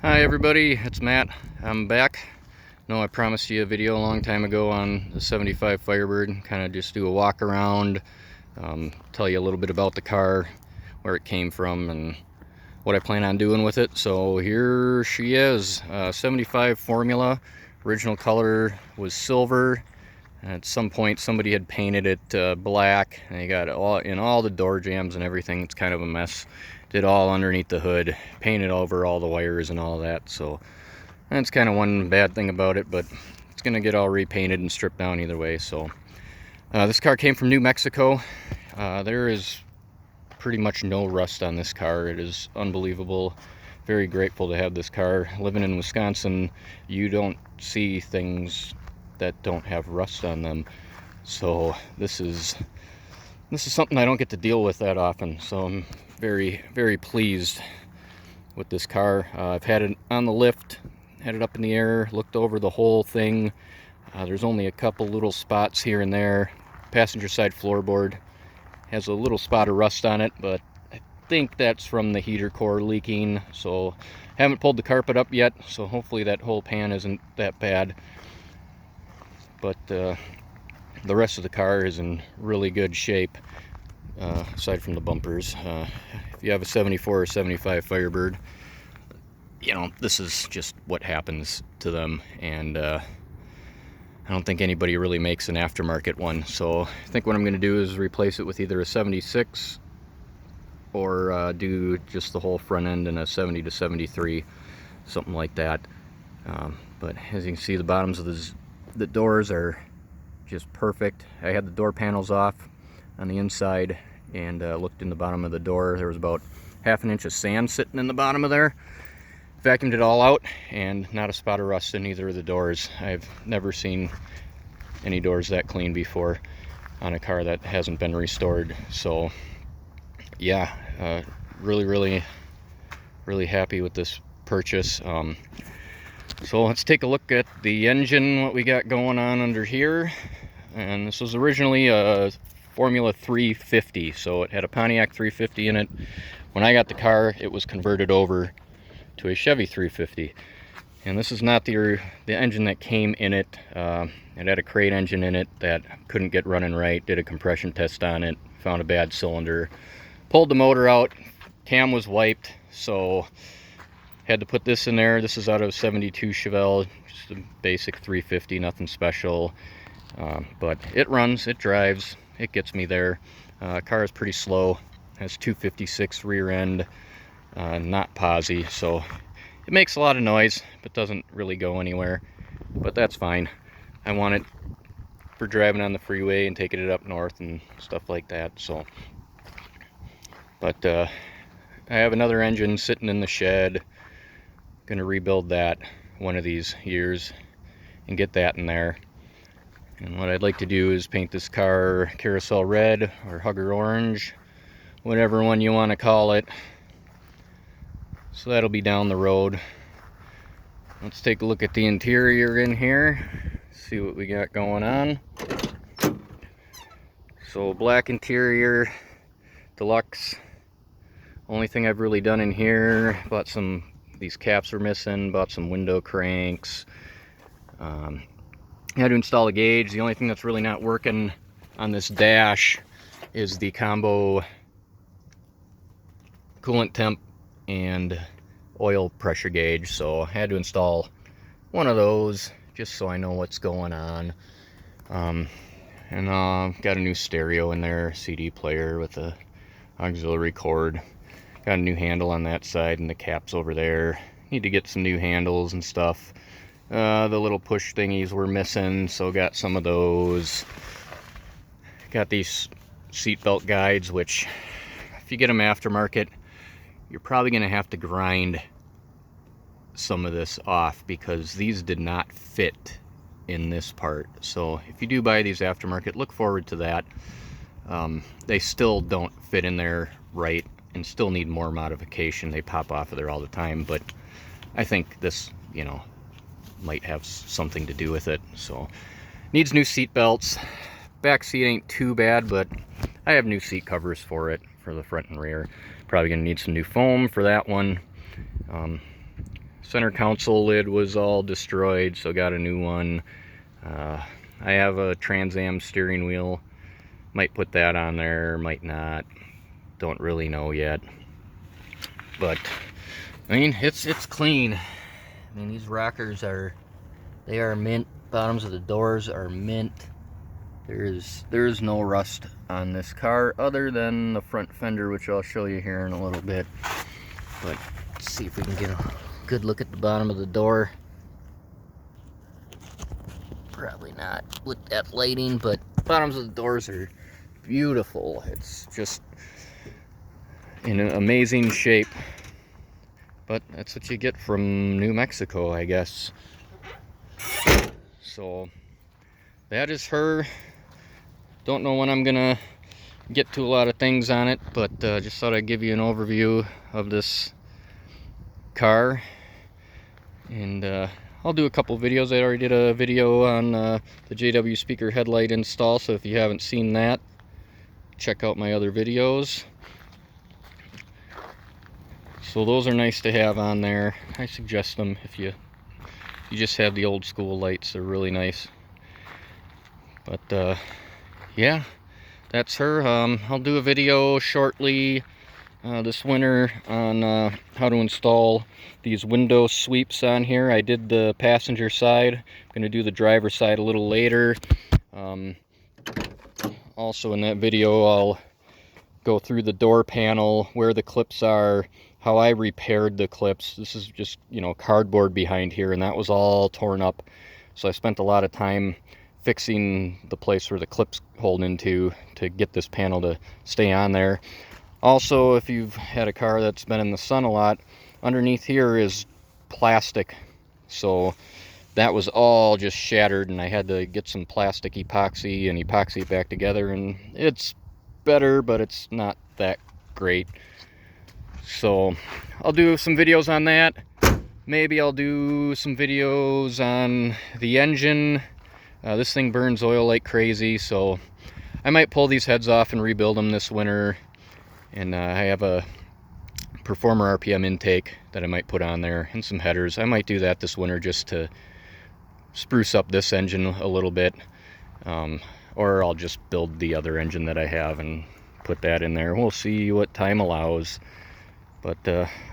Hi everybody, it's Matt. I'm back. No, I promised you a video a long time ago on the 75 Firebird. Kind of just do a walk around, tell you a little bit about the car, where it came from, and what I plan on doing with it. So here she is, 75 Formula. Original color was silver. At some point somebody had painted it black, and you got all the door jambs and everything. It's kind of a mess. Did all underneath the hood, painted over all the wires and all that. So that's kind of one bad thing about it, but it's gonna get all repainted and stripped down either way. So this car came from New Mexico. There is pretty much no rust on this car. It is unbelievable. Very grateful to have this car. Living in Wisconsin, you don't see things that don't have rust on them. So this is something I don't get to deal with that often. So I'm very pleased with this car. I've had it on the lift, had it up in the air, looked over the whole thing. There's only a couple little spots here and there. Passenger side floorboard has a little spot of rust on it, but I think that's from the heater core leaking. So haven't pulled the carpet up yet, so hopefully that whole pan isn't that bad. But the rest of the car is in really good shape, aside from the bumpers. If you have a 74 or 75 Firebird, you know, this is just what happens to them, and I don't think anybody really makes an aftermarket one. So I think what I'm going to do is replace it with either a 76 or do just the whole front end in a 70 to 73, something like that. But as you can see, the bottoms of the doors are just perfect. I had the door panels off on the inside and looked in the bottom of the door. There was about ½ an inch of sand sitting in the bottom of there. Vacuumed it all out, and not a spot of rust in either of the doors. I've never seen any doors that clean before on a car that hasn't been restored. So yeah, really happy with this purchase. So let's take a look at the engine, what we got going on under here. And this was originally a Formula 350, so it had a Pontiac 350 in it. When I got the car, it was converted over to a Chevy 350. And this is not the engine that came in it. It had a crate engine in it that couldn't get running right. Did a compression test on it, found a bad cylinder, pulled the motor out, cam was wiped, so had to put this in there. This is out of 72 Chevelle, just a basic 350, nothing special. But it runs, it drives, it gets me there. Car is pretty slow, has 256 rear end, not posi, so it makes a lot of noise, but doesn't really go anywhere. But that's fine. I want it for driving on the freeway and taking it up north and stuff like that. So, but I have another engine sitting in the shed. Gonna rebuild that one of these years and get that in there. And what I'd like to do is paint this car carousel red or hugger orange, whatever one you want to call it. So that'll be down the road. Let's take a look at the interior in here, see what we got going on. So black interior, deluxe. Only thing I've really done in here, bought some, these caps were missing, bought some window cranks. Had to install a gauge. The only thing that's really not working on this dash is the combo coolant temp and oil pressure gauge, so I had to install one of those just so I know what's going on. And got a new stereo in there, CD player with a auxiliary cord. Got a new handle on that side, and the caps over there. Need to get some new handles and stuff. The little push thingies were missing, so got some of those. Got these seatbelt guides, which if you get them aftermarket, you're probably going to have to grind some of this off because these did not fit in this part. So if you do buy these aftermarket, look forward to that. They still don't fit in there right and still need more modification. They pop off of there all the time, but I think this, you know, might have something to do with it. So needs new seat belts. Back seat ain't too bad, but I have new seat covers for it, for the front and rear. Probably gonna need some new foam for that one. Center console lid was all destroyed, so got a new one. I have a Trans Am steering wheel. Might put that on there, might not. Don't really know yet. But I mean, it's clean. I mean, these rockers are mint. Bottoms of the doors are mint. There's no rust on this car other than the front fender, which I'll show you here in a little bit. But let's see if we can get a good look at the bottom of the door. Probably not with that lighting, but bottoms of the doors are beautiful. It's just in an amazing shape. But that's what you get from New Mexico, I guess. So that is her. Don't know when I'm gonna get to a lot of things on it, but just thought I'd give you an overview of this car. And I'll do a couple videos. I already did a video on the JW speaker headlight install, so if you haven't seen that, check out my other videos. So those are nice to have on there. I suggest them if you just have the old school lights. They're really nice. But yeah, that's her. I'll do a video shortly this winter on how to install these window sweeps on here. I did the passenger side. I'm going to do the driver side a little later. Also in that video I'll go through the door panel, where the clips are, how I repaired the clips. This is just, you know, cardboard behind here, and that was all torn up. So I spent a lot of time fixing the place where the clips hold into to get this panel to stay on there. Also, if you've had a car that's been in the sun a lot, underneath here is plastic. So that was all just shattered, and I had to get some plastic epoxy and epoxy it back together, and it's better, but it's not that great. So I'll do some videos on that. Maybe I'll do some videos on the engine. This thing burns oil like crazy, so I might pull these heads off and rebuild them this winter. And I have a Performer RPM intake that I might put on there, and some headers. I might do that this winter just to spruce up this engine a little bit. Or I'll just build the other engine that I have and put that in there. We'll see what time allows. But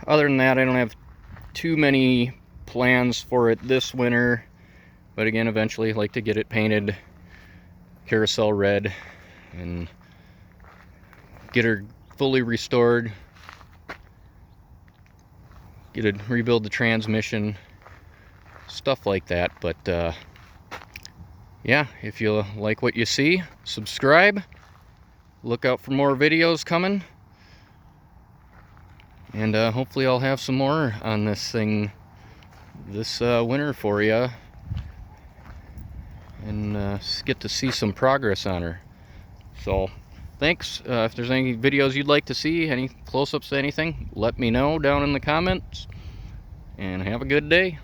other than that, I don't have too many plans for it this winter. But again, eventually I'd like to get it painted carousel red and get her fully restored. Rebuild the transmission, stuff like that. But yeah, if you like what you see, subscribe. Look out for more videos coming. And hopefully I'll have some more on this thing this winter for you. And get to see some progress on her. So thanks. If there's any videos you'd like to see, any close-ups to anything, let me know down in the comments. And have a good day.